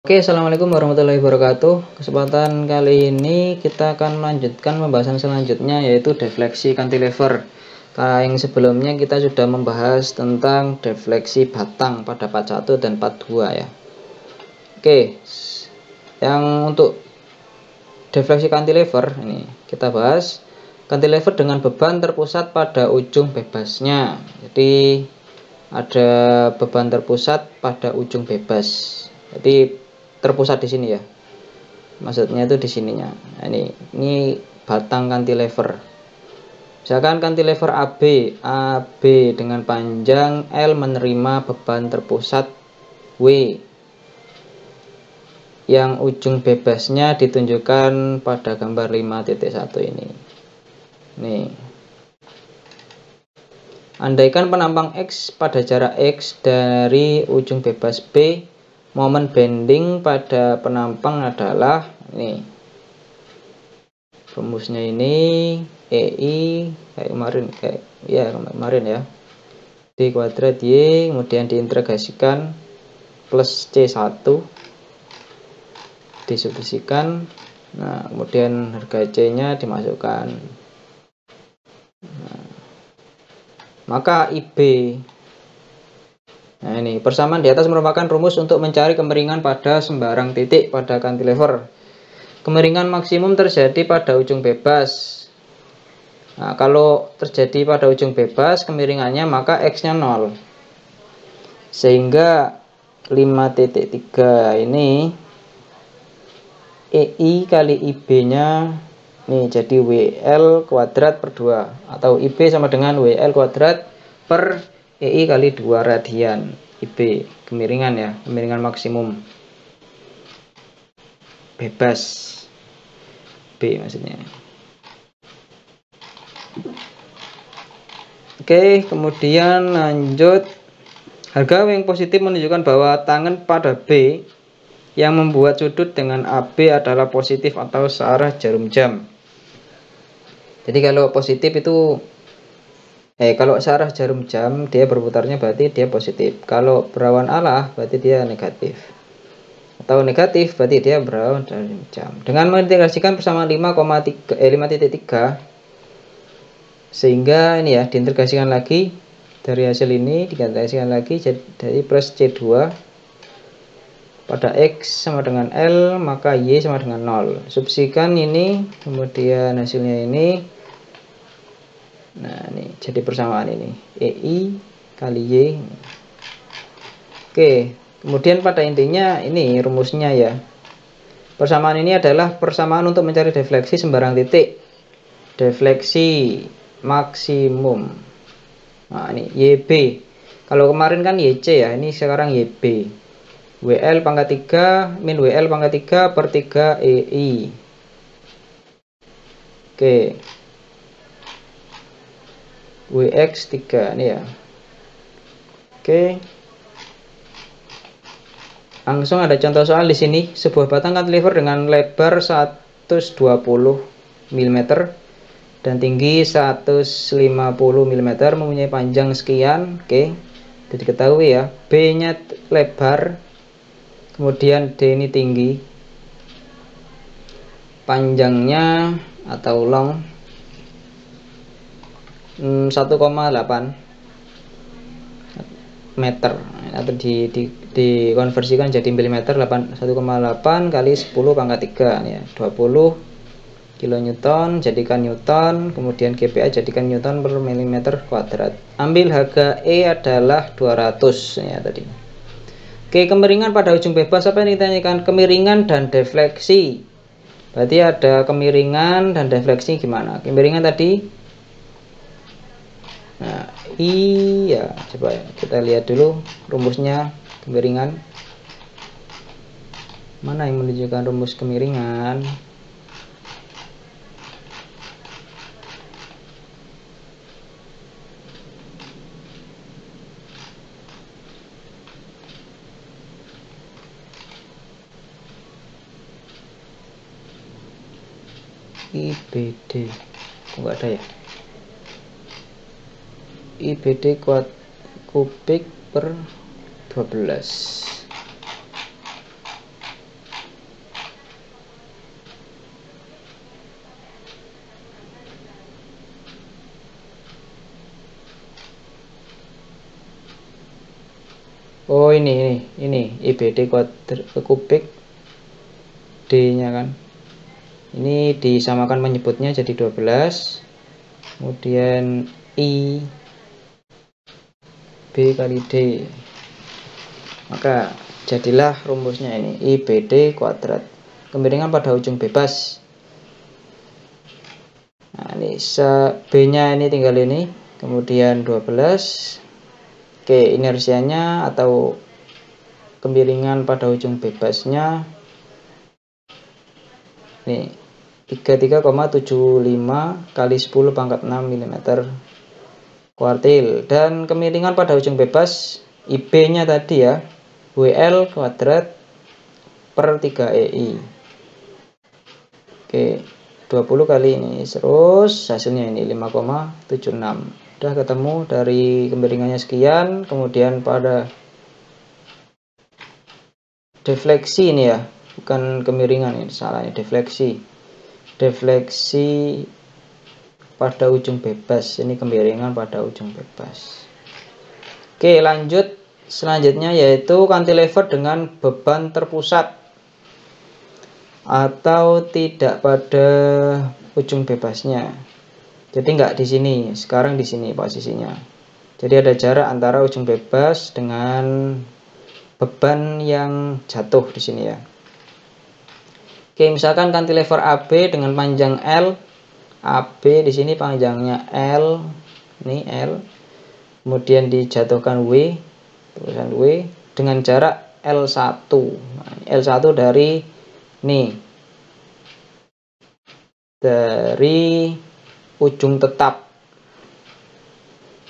Oke, assalamualaikum warahmatullahi wabarakatuh. Kesempatan kali ini kita akan melanjutkan pembahasan selanjutnya, yaitu defleksi cantilever. Yang sebelumnya kita sudah membahas tentang defleksi batang pada part 1 dan part 2 ya. Oke, yang untuk defleksi cantilever ini kita bahas cantilever dengan beban terpusat pada ujung bebasnya. Jadi ada beban terpusat pada ujung bebas. Jadi terpusat di sini ya, maksudnya itu di sininya. Nah, ini batang cantilever. Misalkan cantilever AB dengan panjang L menerima beban terpusat W yang ujung bebasnya ditunjukkan pada gambar 5.1 ini. Nih, andaikan penampang X pada jarak X dari ujung bebas B, momen bending pada penampang adalah ini. Rumusnya ini EI kayak kemarin ya. D kuadrat Y kemudian diintegrasikan plus C1 disubstitusikan. Nah, kemudian harga C-nya dimasukkan. Nah, maka IB. Nah, ini persamaan di atas merupakan rumus untuk mencari kemiringan pada sembarang titik pada cantilever. Kemiringan maksimum terjadi pada ujung bebas. Nah, kalau terjadi pada ujung bebas kemiringannya maka X-nya 0. Sehingga 5.3 ini EI kali IB-nya nih jadi WL kuadrat per 2 atau IB sama dengan WL kuadrat per EI kali 2 radian. IB kemiringan ya, kemiringan maksimum bebas B maksudnya. Oke, kemudian lanjut. Harga W yang positif menunjukkan bahwa tangen pada B yang membuat sudut dengan AB adalah positif atau searah jarum jam. Jadi kalau positif itu kalau searah jarum jam dia berputarnya berarti dia positif. Kalau berawan arah berarti dia negatif. Atau negatif berarti dia berawan jarum jam. Dengan mengintegrasikan persamaan 5,3 sehingga ini ya diintegrasikan lagi dari hasil ini diintegrasikan lagi jadi plus C2 pada X sama dengan L maka Y sama dengan 0. Substitusikan ini kemudian hasilnya ini. Nah, ini jadi persamaan ini EI kali Y. Oke, kemudian pada intinya ini rumusnya ya. Persamaan ini adalah persamaan untuk mencari defleksi sembarang titik. Defleksi maksimum. Nah, ini YB. Kalau kemarin kan YC ya, ini sekarang YB. WL pangkat 3 min WL pangkat 3 per 3 EI. Oke. WX 3 ini ya. Oke. Langsung ada contoh soal di sini. Sebuah batang cantilever dengan lebar 120 mm dan tinggi 150 mm mempunyai panjang sekian. Oke. Jadi diketahui ya, B-nya lebar, kemudian D ini tinggi. Panjangnya atau long 1,8 meter atau dikonversikan jadi milimeter 1,8 kali 10 pangkat 3 ya 20 kilonewton jadikan newton, kemudian GPa jadikan newton per milimeter kuadrat. Ambil harga E adalah 200 ya tadi. Oke, kemiringan pada ujung bebas apa yang ditanyakan? Kemiringan dan defleksi. Berarti ada kemiringan dan defleksi gimana? Kemiringan tadi. Nah, iya, coba kita lihat dulu rumusnya kemiringan. Mana yang menunjukkan rumus kemiringan? IBD kok nggak ada ya? IBD kuat kubik per 12. Oh, ini IBD kubik D nya kan, ini disamakan menyebutnya jadi 12, kemudian I B kali D, maka jadilah rumusnya ini IBD kuadrat, kemiringan pada ujung bebas. Nah, ini B nya ini tinggal ini, kemudian 12. Oke, inersianya atau kemiringan pada ujung bebasnya nih 33,75 kali 10 pangkat 6 mm kuartil, dan kemiringan pada ujung bebas IB nya tadi ya, WL kuadrat per 3 EI. Oke, 20 kali ini, terus hasilnya ini 5,76. Udah ketemu dari kemiringannya sekian. Kemudian pada defleksi ini ya, bukan kemiringan, ini salah, ini defleksi pada ujung bebas, ini kemiringan pada ujung bebas. Oke, lanjut selanjutnya yaitu cantilever dengan beban terpusat atau tidak pada ujung bebasnya. Jadi nggak di sini, sekarang di sini posisinya. Jadi ada jarak antara ujung bebas dengan beban yang jatuh di sini ya. Oke, misalkan cantilever AB dengan panjang L, AB di sini panjangnya L, ini L, kemudian dijatuhkan W, tulisan W dengan jarak L1. Nah, L1 dari nih, dari ujung tetap.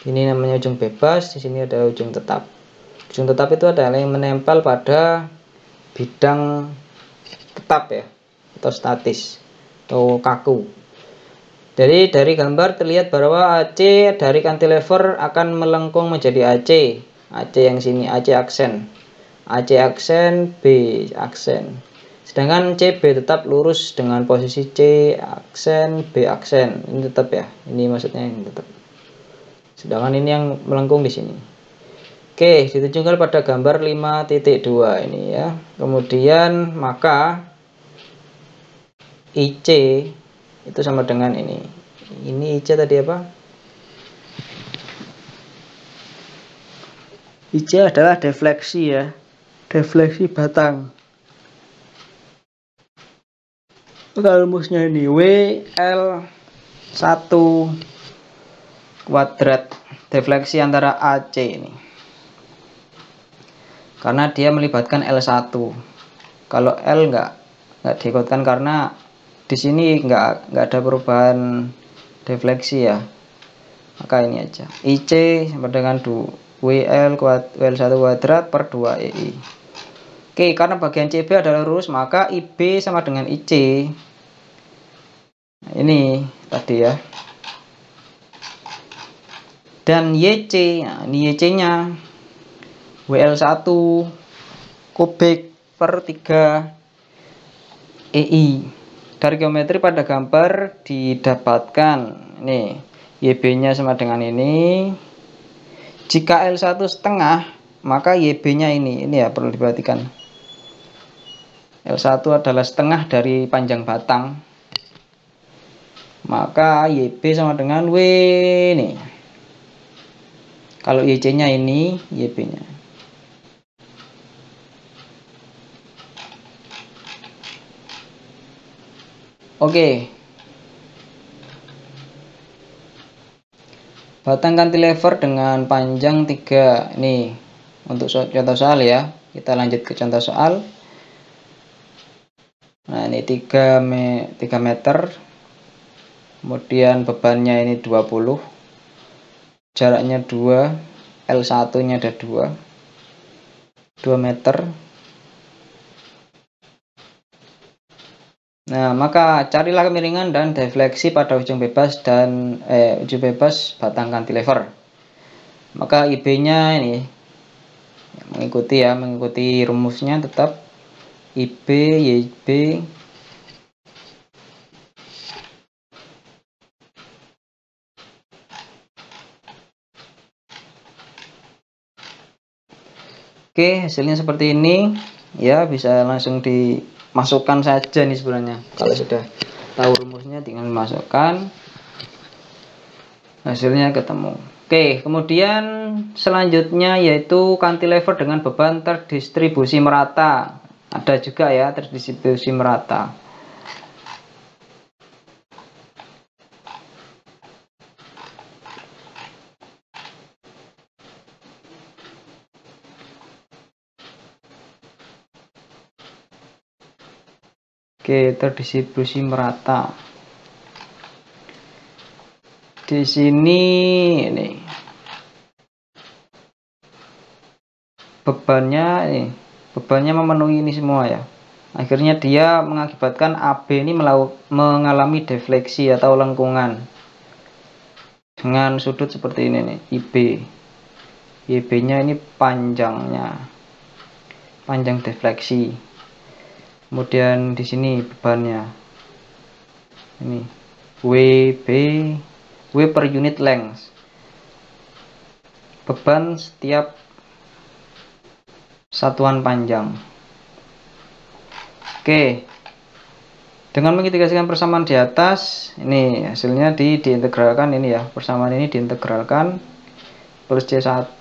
Ini namanya ujung bebas, di sini ada ujung tetap. Ujung tetap itu adalah yang menempel pada bidang tetap ya, atau statis atau kaku. Jadi dari gambar terlihat bahwa AC dari cantilever akan melengkung menjadi AC. AC yang sini, AC aksen. AC aksen, B aksen. Sedangkan CB tetap lurus dengan posisi C aksen, B aksen. Ini tetap ya. Ini maksudnya ini tetap. Sedangkan ini yang melengkung di sini. Oke, ditunjukkan pada gambar 5.2 ini ya. Kemudian maka IC itu sama dengan ini. Ini IC tadi apa? IC adalah defleksi ya. Defleksi batang. Maka rumusnya ini WL1 kuadrat, defleksi antara AC ini. Karena dia melibatkan L1. Kalau L nggak diikutkan karena di sini nggak ada perubahan defleksi ya. Maka ini aja. IC sama dengan WL1 kuadrat per 2 EI. Oke, karena bagian CB adalah lurus, maka IB sama dengan IC. Nah, ini tadi ya. Dan YC, nah ini YC-nya WL1 kubik per 3 EI. Dari geometri pada gambar didapatkan nih, YB-nya sama dengan ini. Jika L1 setengah, maka YB-nya ini ya perlu diperhatikan. L1 adalah setengah dari panjang batang, maka YB sama dengan W nih. Kalau YC nya ini, YB nya. Oke, batang cantilever dengan panjang 3 ini untuk contoh soal ya. Kita lanjut ke contoh soal. Nah, ini 3 meter. Kemudian bebannya ini 20. Jaraknya 2. L1 nya ada 2 meter. Nah, maka carilah kemiringan dan defleksi pada ujung bebas batang cantilever. Maka IB-nya ini mengikuti rumusnya tetap IB YB Oke, hasilnya seperti ini ya, bisa langsung dimasukkan saja nih sebenarnya. Kalau sudah tahu rumusnya tinggal dimasukkan, hasilnya ketemu. Oke, kemudian selanjutnya yaitu cantilever dengan beban terdistribusi merata. Ada juga ya terdistribusi merata. Oke, terdistribusi merata. Di sini ini bebannya memenuhi ini semua ya. Akhirnya dia mengakibatkan AB ini mengalami defleksi atau lengkungan dengan sudut seperti ini nih, IB. YB-nya ini panjang defleksi. Kemudian di sini bebannya ini W per unit length, beban setiap satuan panjang. Oke, dengan mengintegrasikan persamaan di atas, ini hasilnya diintegralkan ini ya, persamaan ini diintegralkan plus C1,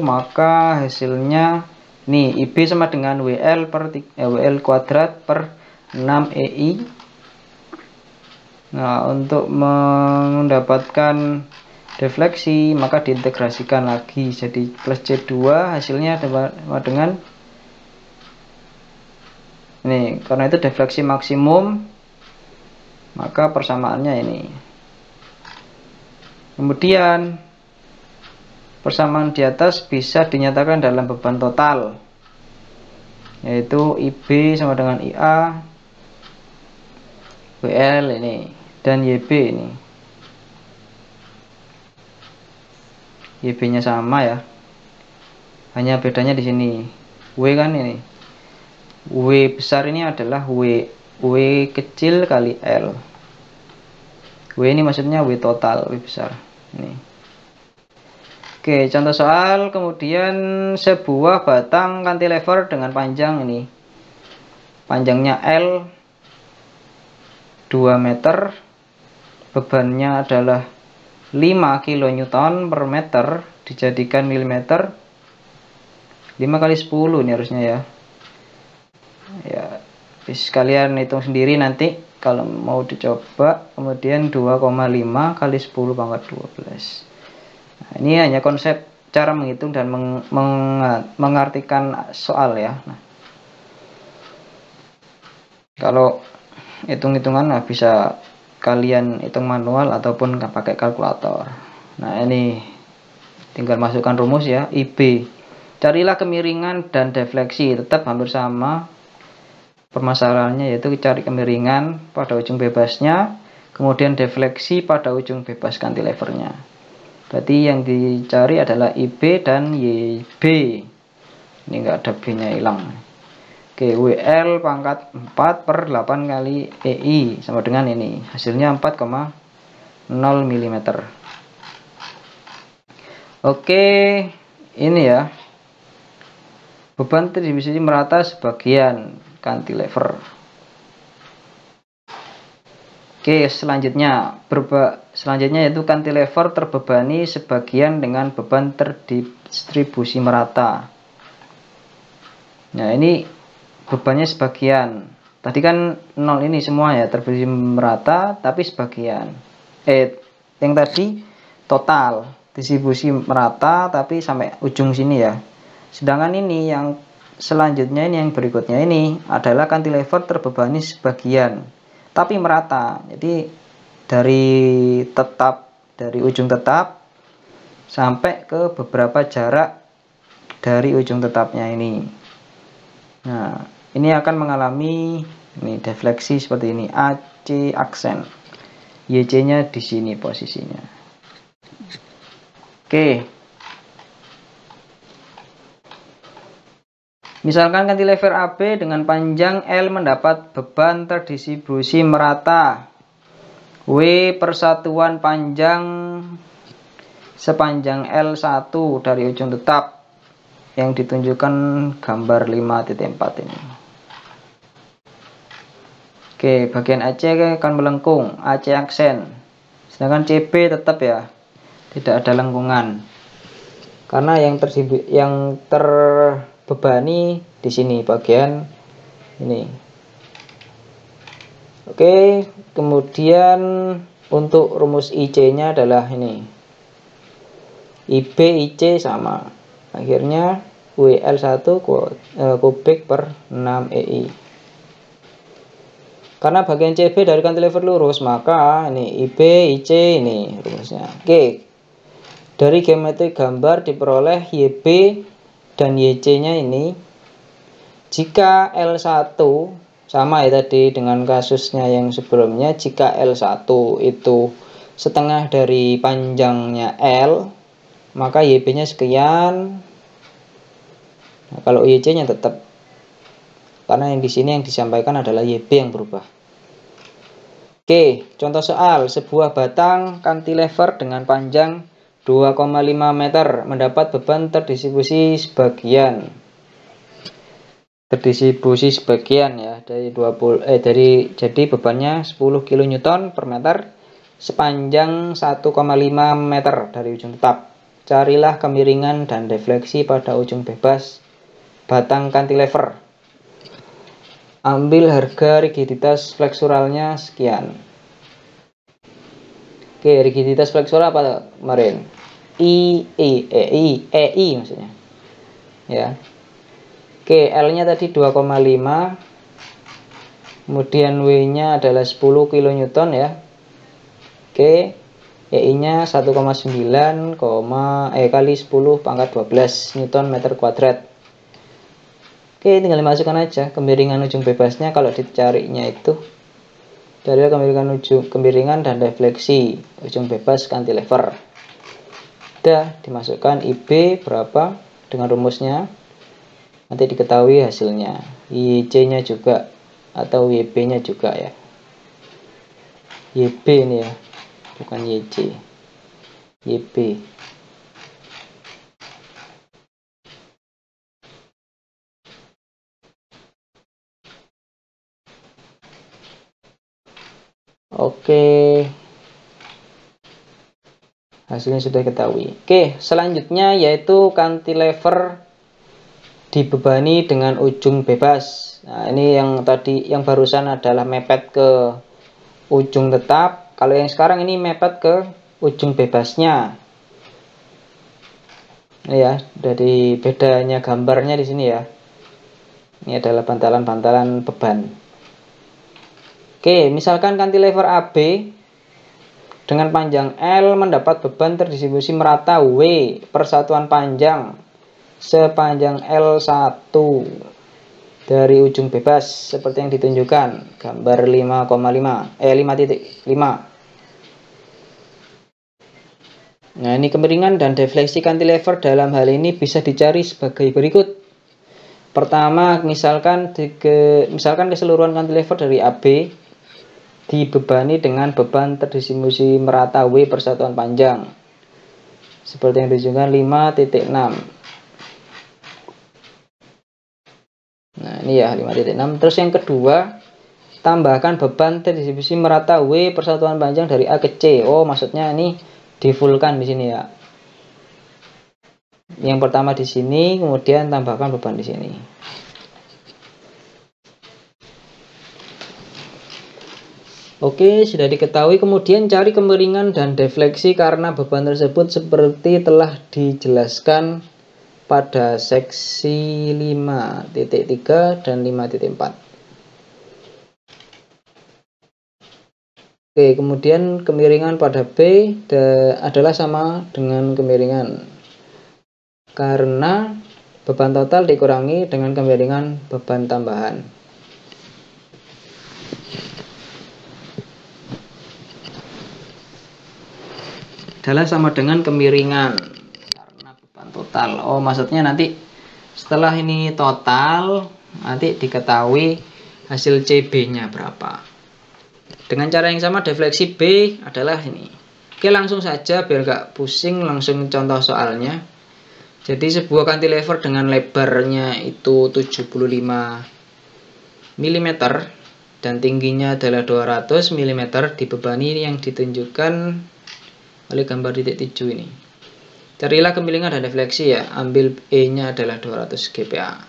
maka hasilnya nih IB sama dengan WL kuadrat per 6 EI. Nah, untuk mendapatkan defleksi maka diintegrasikan lagi jadi plus C2, hasilnya sama dengan ini, karena itu defleksi maksimum maka persamaannya ini. Kemudian persamaan di atas bisa dinyatakan dalam beban total, yaitu IB sama dengan IA, WL ini, dan YB ini. YB nya sama ya, hanya bedanya di sini W kan ini, W besar ini adalah W kecil kali L. W ini maksudnya W total, W besar ini. Oke, contoh soal. Kemudian sebuah batang cantilever dengan panjang ini, panjangnya L 2 meter, bebannya adalah 5 kN per meter, dijadikan milimeter, 5 kali 10 ini harusnya ya. Ya, kalian hitung sendiri nanti kalau mau dicoba. Kemudian 2,5 kali 10 pangkat 12. Nah, ini hanya konsep cara menghitung dan mengartikan soal ya. Nah, kalau hitung-hitungan bisa kalian hitung manual ataupun pakai kalkulator. Nah, ini tinggal masukkan rumus ya. IB, carilah kemiringan dan defleksi, tetap hampir sama permasalahannya, yaitu cari kemiringan pada ujung bebasnya, kemudian defleksi pada ujung bebas cantilevernya. Berarti yang dicari adalah IB dan YB. Ini enggak ada B-nya hilang. Oke, WL pangkat 4 per 8 kali EI sama dengan ini. Hasilnya 4,0 mm. Oke, ini ya. Beban terdistribusi merata sebagian cantilever. Oke, selanjutnya yaitu cantilever terbebani sebagian dengan beban terdistribusi merata. Nah, ini bebannya sebagian. Tadi kan 0 ini semua ya, terdistribusi merata tapi sebagian. Yang tadi total distribusi merata tapi sampai ujung sini ya. Sedangkan ini yang selanjutnya, ini yang berikutnya ini adalah cantilever terbebani sebagian tapi merata. Jadi dari ujung tetap sampai ke beberapa jarak dari ujung tetapnya ini. Nah, ini akan mengalami ini defleksi seperti ini, AC aksen. YC-nya di sini posisinya. Oke. Misalkan cantilever AB dengan panjang L mendapat beban terdistribusi merata W persatuan panjang sepanjang L1 dari ujung tetap. yang ditunjukkan gambar 5.4 ini. Oke, bagian AC akan melengkung, AC aksen. Sedangkan CB tetap ya, tidak ada lengkungan. Karena yang terbebani di sini bagian ini. Oke, kemudian untuk rumus IC-nya adalah ini. IB IC sama. Akhirnya WL1 kubik per 6 EI. Karena bagian CB dari cantilever lurus, maka ini IB, IC ini rumusnya. Oke. Dari geometri gambar diperoleh YB dan YC-nya ini. Jika L1 sama ya tadi dengan kasusnya yang sebelumnya, jika L1 itu setengah dari panjangnya L, maka YB-nya sekian. Nah, kalau YC-nya tetap, karena yang di sini yang disampaikan adalah YB yang berubah. Oke, contoh soal. Sebuah batang cantilever dengan panjang 2,5 meter mendapat beban terdistribusi sebagian. Terdistribusi sebagian ya dari jadi bebannya 10 kN per meter sepanjang 1,5 meter dari ujung tetap. Carilah kemiringan dan defleksi pada ujung bebas batang cantilever. Ambil harga rigiditas fleksuralnya sekian. Oke, rigiditas fleksural apa kemarin? EI maksudnya. Ya. Oke, L-nya tadi 2,5. Kemudian W-nya adalah 10 kN ya. Oke. EI-nya 1,9 kali 10 pangkat 12 Newton meter kuadrat. Oke, tinggal dimasukkan aja kemiringan ujung bebasnya. Kalau dicarinya itu dari kemiringan dan defleksi ujung bebas cantilever. Sudah dimasukkan IB berapa dengan rumusnya. Nanti diketahui hasilnya. YC-nya juga atau YB-nya juga ya. YB ini ya, bukan YC. YB. Oke, hasilnya sudah ketahui. Oke, selanjutnya yaitu cantilever dibebani dengan ujung bebas. Nah, ini yang tadi yang barusan adalah mepet ke ujung tetap. Kalau yang sekarang ini mepet ke ujung bebasnya. Ini ya, dari bedanya gambarnya di sini ya. Ini adalah bantalan-bantalan beban. Oke, misalkan cantilever AB dengan panjang L mendapat beban terdistribusi merata W persatuan panjang sepanjang L1 dari ujung bebas seperti yang ditunjukkan gambar 5,5. Nah, ini kemiringan dan defleksi cantilever dalam hal ini bisa dicari sebagai berikut. Pertama, misalkan keseluruhan cantilever dari AB dibebani dengan beban terdistribusi merata W persatuan panjang seperti yang ditunjukkan 5.6. Nah, ini ya 5.6. Terus yang kedua, tambahkan beban terdistribusi merata W persatuan panjang dari A ke C. Oh, maksudnya ini difulkan di sini ya. Yang pertama di sini, kemudian tambahkan beban di sini. Oke, sudah diketahui. Kemudian cari kemiringan dan defleksi karena beban tersebut seperti telah dijelaskan pada seksi 5.3 dan 5.4. Oke, kemudian kemiringan pada B adalah sama dengan kemiringan karena beban total dikurangi dengan kemiringan beban tambahan. Adalah sama dengan kemiringan karena beban total. Oh, maksudnya nanti setelah ini total nanti diketahui hasil CB-nya berapa. Dengan cara yang sama defleksi B adalah ini. Oke, langsung saja biar gak pusing, langsung contoh soalnya. Jadi sebuah cantilever dengan lebarnya itu 75 mm dan tingginya adalah 200 mm dibebani yang ditunjukkan oleh gambar titik tujuh ini. Carilah kemiringan dan defleksi ya. Ambil E-nya adalah 200 GPa.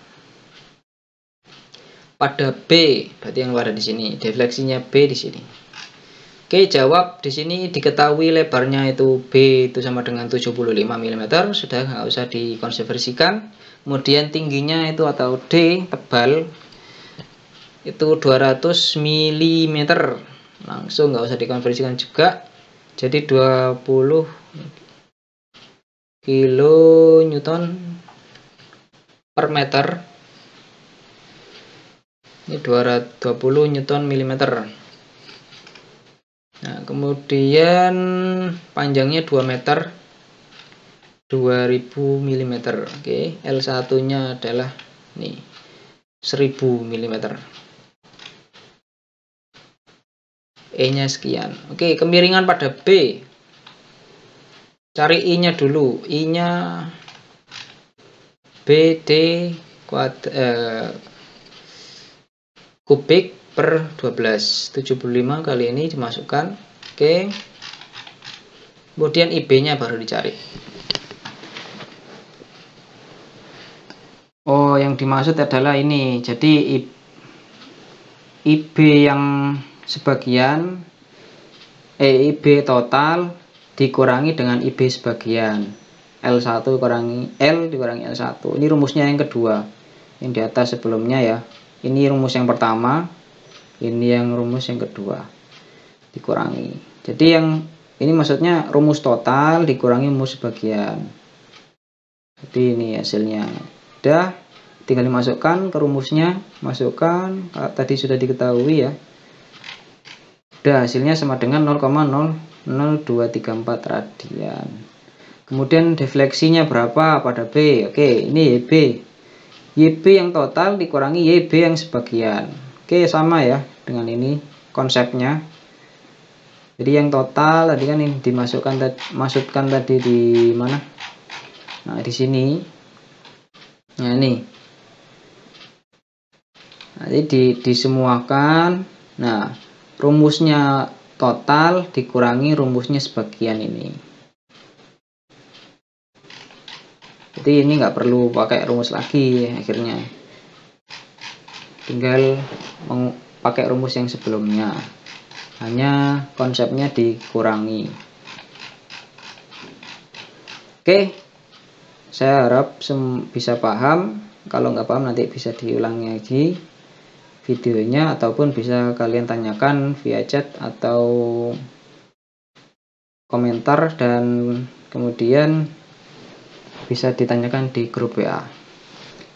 Pada B, berarti yang luar di sini. Defleksinya B di sini. Oke, jawab di sini diketahui lebarnya itu B itu sama dengan 75 mm, sudah nggak usah dikonversikan. Kemudian tingginya itu atau D tebal itu 200 mm, langsung nggak usah dikonversikan juga. Jadi 20 kN per meter. Ini 220 Nm. Nah, kemudian panjangnya 2 meter 2000 mm. Oke, L1 nya adalah nih 1000 mm. E nya sekian. Oke, kemiringan pada B. Cari I nya dulu. I nya BD kubik per 12. 75 kali ini dimasukkan. Oke. Kemudian IB nya baru dicari. Oh, yang dimaksud adalah ini. Jadi IB yang sebagian IB total dikurangi dengan IB sebagian. L1 kurangi L dikurangi L1. Ini rumusnya yang kedua. Yang di atas sebelumnya ya. Ini rumus yang pertama. Ini yang rumus yang kedua. Dikurangi. Jadi yang ini maksudnya rumus total dikurangi rumus sebagian. Jadi ini hasilnya. Udah, tinggal dimasukkan ke rumusnya. Masukkan, tadi sudah diketahui ya. Udah, hasilnya sama dengan 0,00234 radian. Kemudian defleksinya berapa pada B? Oke, ini YB. YB yang total dikurangi YB yang sebagian. Oke, sama ya dengan ini konsepnya. Jadi yang total tadi kan ini masukkan tadi di mana? Nah, di sini. Nah, ini. Nanti disemuakan. Nah, rumusnya total dikurangi rumusnya sebagian ini. Jadi ini nggak perlu pakai rumus lagi akhirnya. Tinggal pakai rumus yang sebelumnya. Hanya konsepnya dikurangi. Oke. Saya harap bisa paham. Kalau nggak paham nanti bisa diulangi lagi videonya, ataupun bisa kalian tanyakan via chat atau komentar, dan kemudian bisa ditanyakan di grup WA.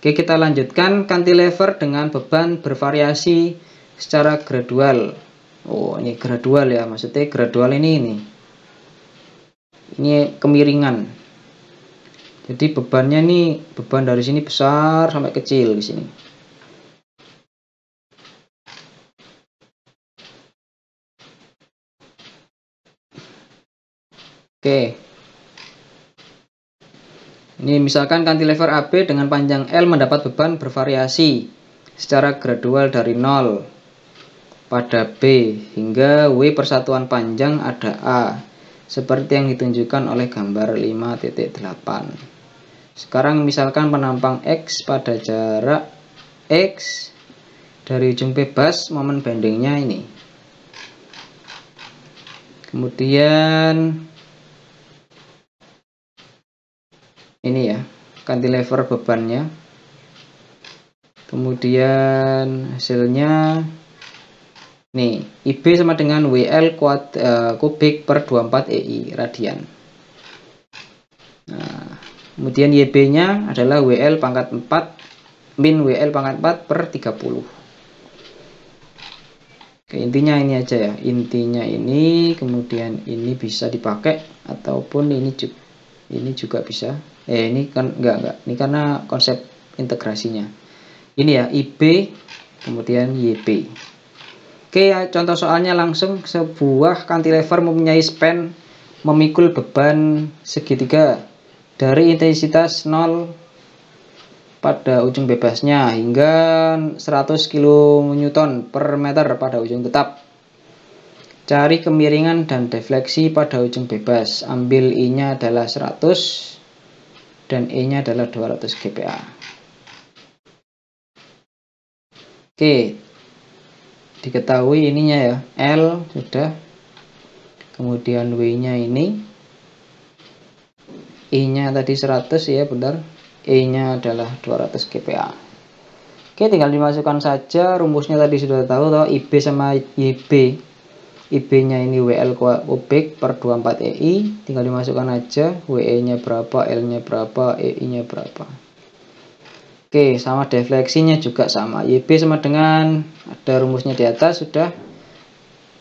Oke, kita lanjutkan. Cantilever dengan beban bervariasi secara gradual. Oh, ini gradual ya, maksudnya gradual ini kemiringan. Jadi bebannya nih, beban dari sini besar sampai kecil di sini. Oke. Ini misalkan cantilever AB dengan panjang L mendapat beban bervariasi secara gradual dari 0 pada B hingga W persatuan panjang ada A, seperti yang ditunjukkan oleh gambar 5.8. Sekarang misalkan penampang X pada jarak X dari ujung bebas, momen bendingnya ini. Kemudian ini ya, cantilever bebannya. Kemudian hasilnya nih, IB sama dengan WL kubik per 24 EI radian. Nah, kemudian YB-nya adalah WL pangkat 4 min WL pangkat 4 per 30. Oke, intinya ini aja ya. Intinya ini, kemudian ini bisa dipakai, ataupun ini juga bisa. Ini kan enggak. Ini karena konsep integrasinya. Ini ya, IB kemudian YB. Oke, contoh soalnya langsung. Sebuah cantilever mempunyai span memikul beban segitiga dari intensitas 0 pada ujung bebasnya hingga 100 kN per meter pada ujung tetap. Cari kemiringan dan defleksi pada ujung bebas. Ambil I-nya adalah 100 dan E-nya adalah 200 GPa. Oke, diketahui ininya ya, L sudah, kemudian W-nya ini, I-nya tadi 100 ya benar, E-nya adalah 200 GPa. Oke, tinggal dimasukkan saja, rumusnya tadi sudah tahu toh, IB sama YB. IB-nya ini WL kubik per 24 EI, tinggal dimasukkan aja, WE-nya berapa, L-nya berapa, EI-nya berapa. Oke, sama defleksinya juga sama, YB sama dengan, ada rumusnya di atas, sudah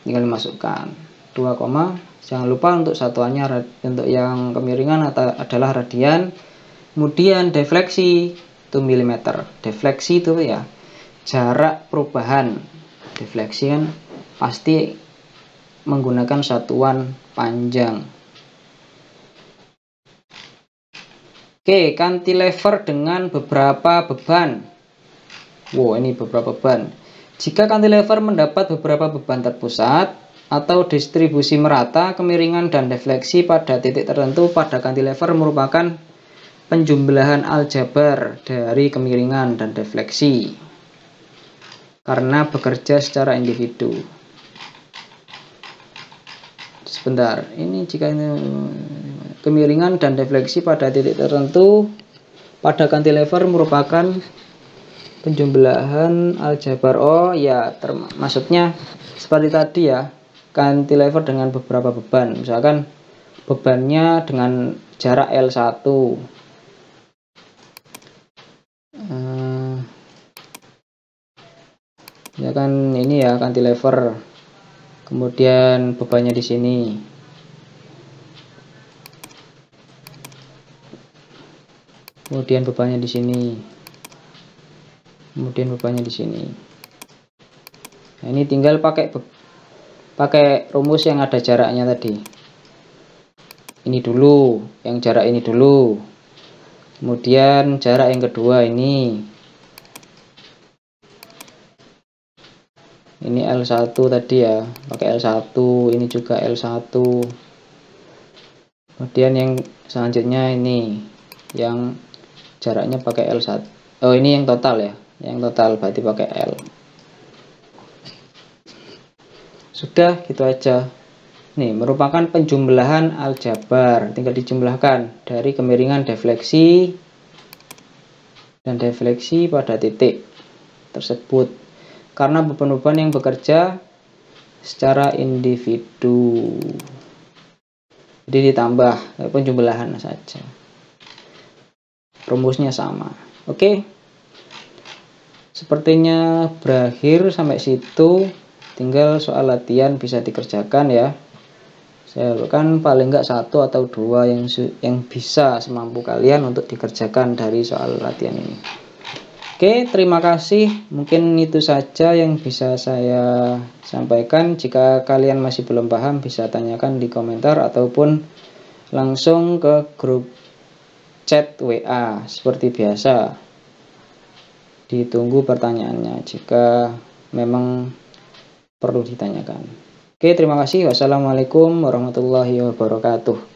tinggal dimasukkan 2, jangan lupa untuk satuannya, untuk yang kemiringan adalah radian, kemudian defleksi itu milimeter. Defleksi itu ya jarak perubahan, defleksi kan pasti menggunakan satuan panjang. Oke, cantilever dengan beberapa beban. Wow, ini beberapa beban. Jika cantilever mendapat beberapa beban terpusat atau distribusi merata, kemiringan dan defleksi pada titik tertentu pada cantilever merupakan penjumlahan aljabar dari kemiringan dan defleksi karena bekerja secara individu. Sebentar, ini jika ini kemiringan dan defleksi pada titik tertentu pada cantilever merupakan penjumlahan aljabar. Oh ya, maksudnya seperti tadi ya, cantilever dengan beberapa beban, misalkan bebannya dengan jarak L1, ya kan, ini ya cantilever. Kemudian bebannya di sini. Kemudian bebannya di sini. Kemudian bebannya di sini. Nah, ini tinggal pakai rumus yang ada jaraknya tadi. Ini dulu, yang jarak ini dulu. Kemudian jarak yang kedua ini. Ini L1 tadi ya, pakai L1, ini juga L1. Kemudian yang selanjutnya ini, yang jaraknya pakai L1. Oh, ini yang total ya, yang total berarti pakai L. Sudah, gitu aja. Nih, merupakan penjumlahan aljabar, tinggal dijumlahkan dari kemiringan defleksi dan defleksi pada titik tersebut. Karena beban-beban yang bekerja secara individu, jadi ditambah penjumlahan saja, rumusnya sama. Oke, sepertinya berakhir sampai situ, tinggal soal latihan bisa dikerjakan ya. Saya harapkan paling enggak 1 atau 2 yang bisa semampu kalian untuk dikerjakan dari soal latihan ini. Oke, terima kasih. Mungkin itu saja yang bisa saya sampaikan. Jika kalian masih belum paham, bisa tanyakan di komentar ataupun langsung ke grup chat WA seperti biasa. Ditunggu pertanyaannya jika memang perlu ditanyakan. Oke, terima kasih. Wassalamualaikum warahmatullahi wabarakatuh.